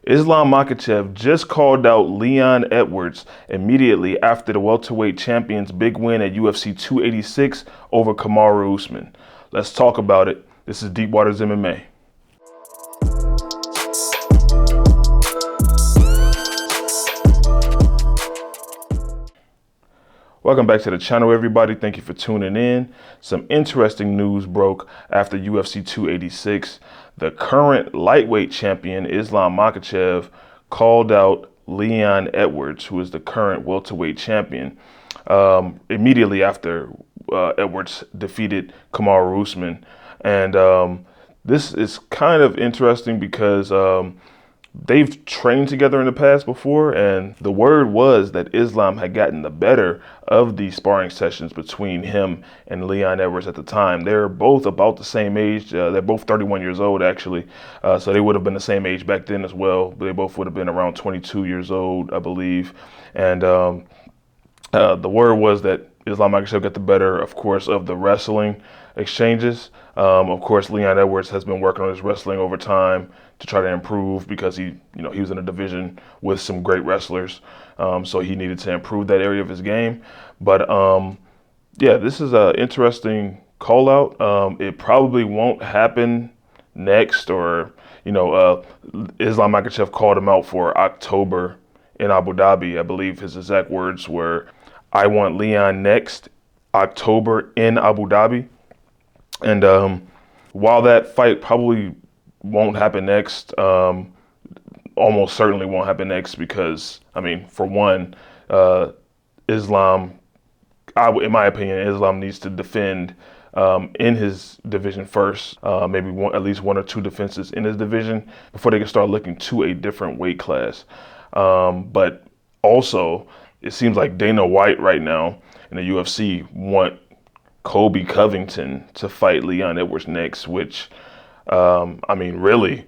Islam Makhachev just called out Leon Edwards immediately after the welterweight champion's big win at UFC 286 over Kamaru Usman. Let's talk about it. This is Deep Waters MMA. Welcome back to the channel, everybody. Thank you for tuning in. Some interesting news broke after UFC 286. The current lightweight champion, Islam Makhachev, called out Leon Edwards, who is the current welterweight champion, immediately after Edwards defeated Kamaru Usman. And this is kind of interesting because they've trained together in the past before, and the word was that Islam had gotten the better of these sparring sessions between him and Leon Edwards at the time. They're both about the same age. They're both 31 years old, actually. So they would have been the same age back then as well. They both would have been around 22 years old, I believe. And the word was that Islam Makhachev got the better, of course, of the wrestling exchanges. Of course, Leon Edwards has been working on his wrestling over time to try to improve because he was in a division with some great wrestlers. So he needed to improve that area of his game. But yeah, this is an interesting call out. It probably won't happen next, or Islam Makhachev called him out for October in Abu Dhabi. I believe his exact words were, "I want Leon next October in Abu Dhabi." And while that fight probably won't happen next, almost certainly won't happen next because, I mean, for one, Islam, in my opinion, Islam needs to defend in his division first, maybe at least one or two defenses in his division before they can start looking to a different weight class. But also, it seems like Dana White right now in the UFC want Colby Covington to fight Leon Edwards next, which, I mean, really,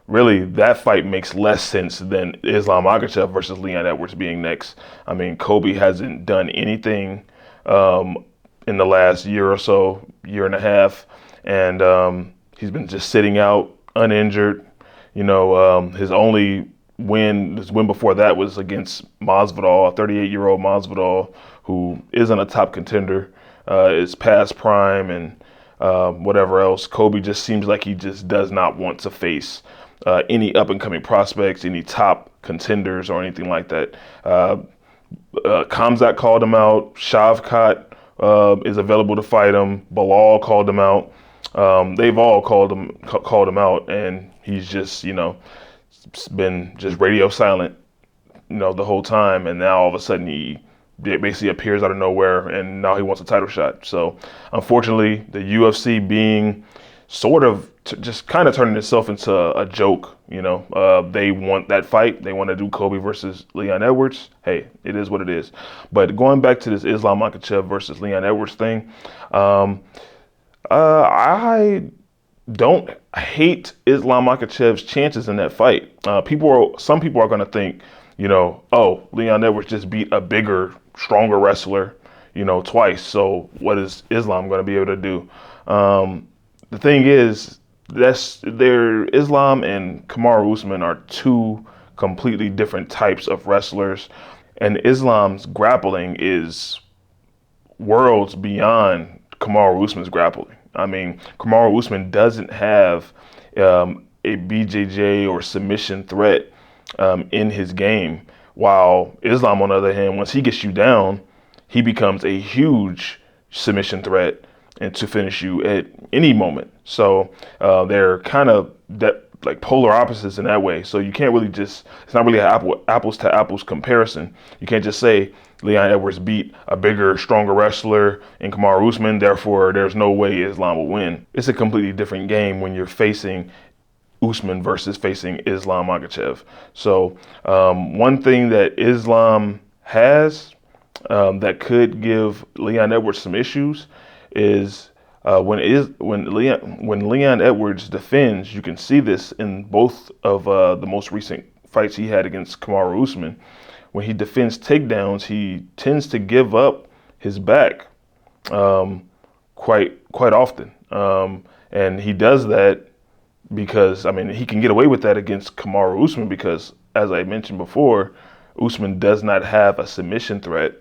really, that fight makes less sense than Islam Makhachev versus Leon Edwards being next. I mean, Colby hasn't done anything in the last year or so, year and a half, and he's been just sitting out, uninjured. His win before that was against Masvidal, a 38-year-old Masvidal, who isn't a top contender, is past prime, and whatever else. Colby just seems like he just does not want to face any up-and-coming prospects, any top contenders, or anything like that. Khamzat called him out. Shavkat is available to fight him. Bilal called him out. They've all called him out, and he's just been just radio silent, the whole time. And now all of a sudden he basically appears out of nowhere, and now he wants a title shot. So unfortunately, the UFC being sort of just kind of turning itself into a joke. They want that fight. They want to do Colby versus Leon Edwards. Hey, it is what it is. But going back to this Islam Makhachev versus Leon Edwards thing, I don't hate Islam Makhachev's chances in that fight. Some people are going to think, oh, Leon Edwards just beat a bigger, stronger wrestler, twice. So what is Islam going to be able to do? The thing is, Islam and Kamaru Usman are two completely different types of wrestlers, and Islam's grappling is worlds beyond Kamaru Usman's grappling. I mean, Kamaru Usman doesn't have a BJJ or submission threat in his game, while Islam, on the other hand, once he gets you down, he becomes a huge submission threat and to finish you at any moment. So they're kind of like polar opposites in that way. So you can't really it's not really an apples to apples comparison. You can't just say Leon Edwards beat a bigger, stronger wrestler in Kamaru Usman, therefore there's no way Islam will win. It's a completely different game when you're facing Usman versus facing Islam Makhachev. So one thing that Islam has that could give Leon Edwards some issues is when Leon Edwards defends. You can see this in both of the most recent fights he had against Kamaru Usman. When he defends takedowns, he tends to give up his back quite often, and he does that because, I mean, he can get away with that against Kamaru Usman because, as I mentioned before, Usman does not have a submission threat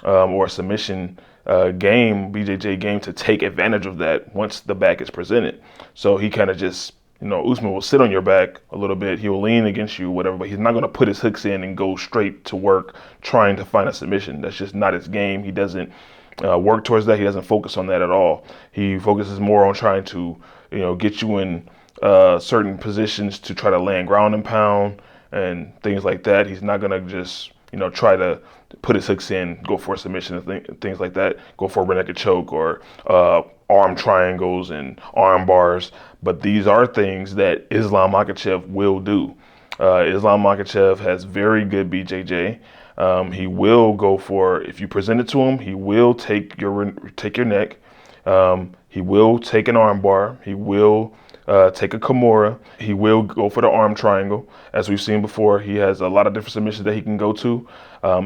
or a submission BJJ game to take advantage of that once the back is presented. So he kind of just, Usman will sit on your back a little bit. He will lean against you, whatever, but he's not going to put his hooks in and go straight to work trying to find a submission. That's just not his game. He doesn't work towards that. He doesn't focus on that at all. He focuses more on trying to, get you in certain positions to try to land ground and pound and things like that. He's not going to just, try to put his hooks in, go for a submission and things like that, go for a rear naked choke or arm triangles and arm bars. But these are things that Islam Makhachev will do. Islam Makhachev has very good BJJ. He will go for, if you present it to him, he will take your neck. He will take an arm bar. He will take a Kimura. He will go for the arm triangle. As we've seen before, he has a lot of different submissions that he can go to.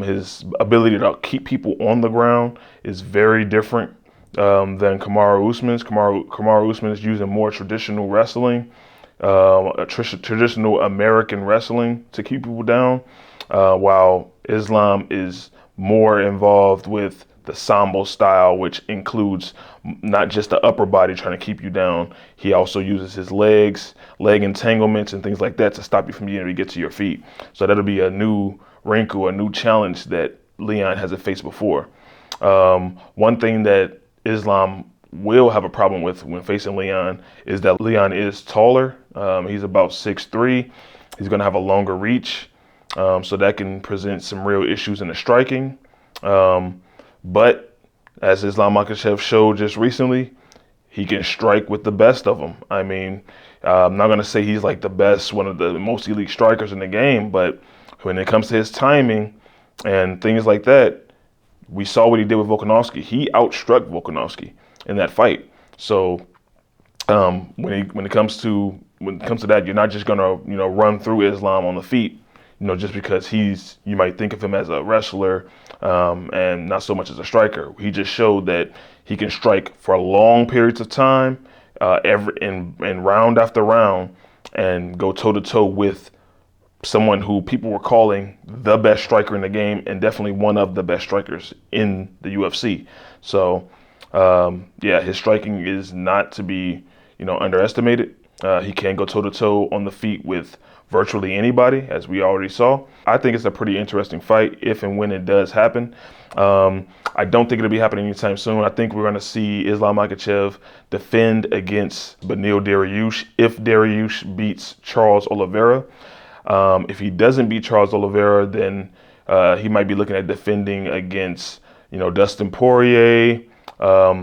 His ability to keep people on the ground is very different than Kamaru Usman's. Kamaru Usman is using more traditional wrestling, traditional American wrestling to keep people down, while Islam is more involved with the Sambo style, which includes not just the upper body trying to keep you down. He also uses his leg entanglements and things like that to stop you from being able to get to your feet. So that'll be a new wrinkle, a new challenge that Leon hasn't faced before. One thing that Islam will have a problem with when facing Leon is that Leon is taller. He's about 6'3". He's going to have a longer reach. So that can present some real issues in the striking. But as Islam Makhachev showed just recently, he can strike with the best of them. I mean, I'm not going to say he's like the best, one of the most elite strikers in the game, but when it comes to his timing and things like that, we saw what he did with Volkanovski. He outstruck Volkanovski in that fight. So when it comes to that, you're not just going to run through Islam on the feet. Just because you might think of him as a wrestler and not so much as a striker. He just showed that he can strike for long periods of time, in round after round, and go toe to toe with someone who people were calling the best striker in the game and definitely one of the best strikers in the UFC. So, his striking is not to be, underestimated. He can go toe to toe on the feet with virtually anybody, as we already saw. I think it's a pretty interesting fight if and when it does happen. I don't think it'll be happening anytime soon. I think we're going to see Islam Makhachev defend against Beneil Dariush if Dariush beats Charles Oliveira. If he doesn't beat Charles Oliveira, then he might be looking at defending against, Dustin Poirier.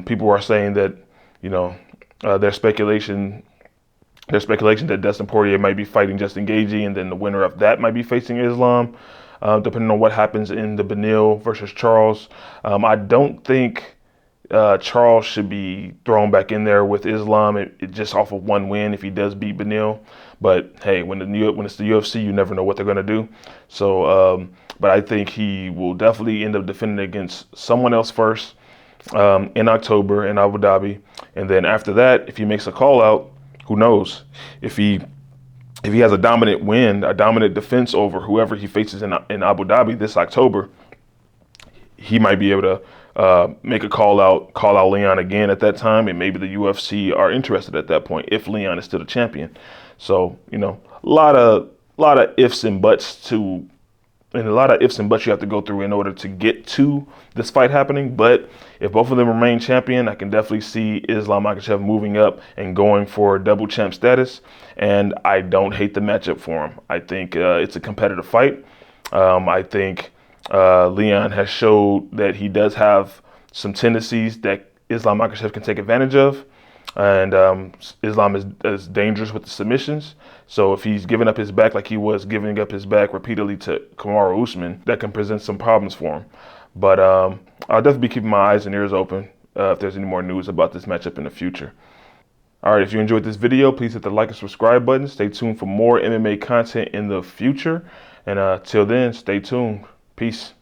People are saying that, there's speculation that Dustin Poirier might be fighting Justin Gaethje, and then the winner of that might be facing Islam, depending on what happens in the Beneil versus Charles. I don't think Charles should be thrown back in there with Islam, it just off of one win if he does beat Beneil. But hey, when it's the UFC, you never know what they're going to do. So, but I think he will definitely end up defending against someone else first in October in Abu Dhabi, and then after that, if he makes a call out, who knows? If he has a dominant win, a dominant defense over whoever he faces in Abu Dhabi this October, he might be able to make a call out Leon again at that time, and maybe the UFC are interested at that point if Leon is still the champion. So a lot of ifs and buts you have to go through in order to get to this fight happening. But if both of them remain champion, I can definitely see Islam Makhachev moving up and going for double champ status. And I don't hate the matchup for him. I think it's a competitive fight. I think Leon has showed that he does have some tendencies that Islam Makhachev can take advantage of. And Islam is dangerous with the submissions. So if he's giving up his back like he was giving up his back repeatedly to Kamaru Usman, that can present some problems for him. But I'll definitely be keeping my eyes and ears open if there's any more news about this matchup in the future. All right, if you enjoyed this video, please hit the like and subscribe button. Stay tuned for more MMA content in the future. And till then, stay tuned. Peace.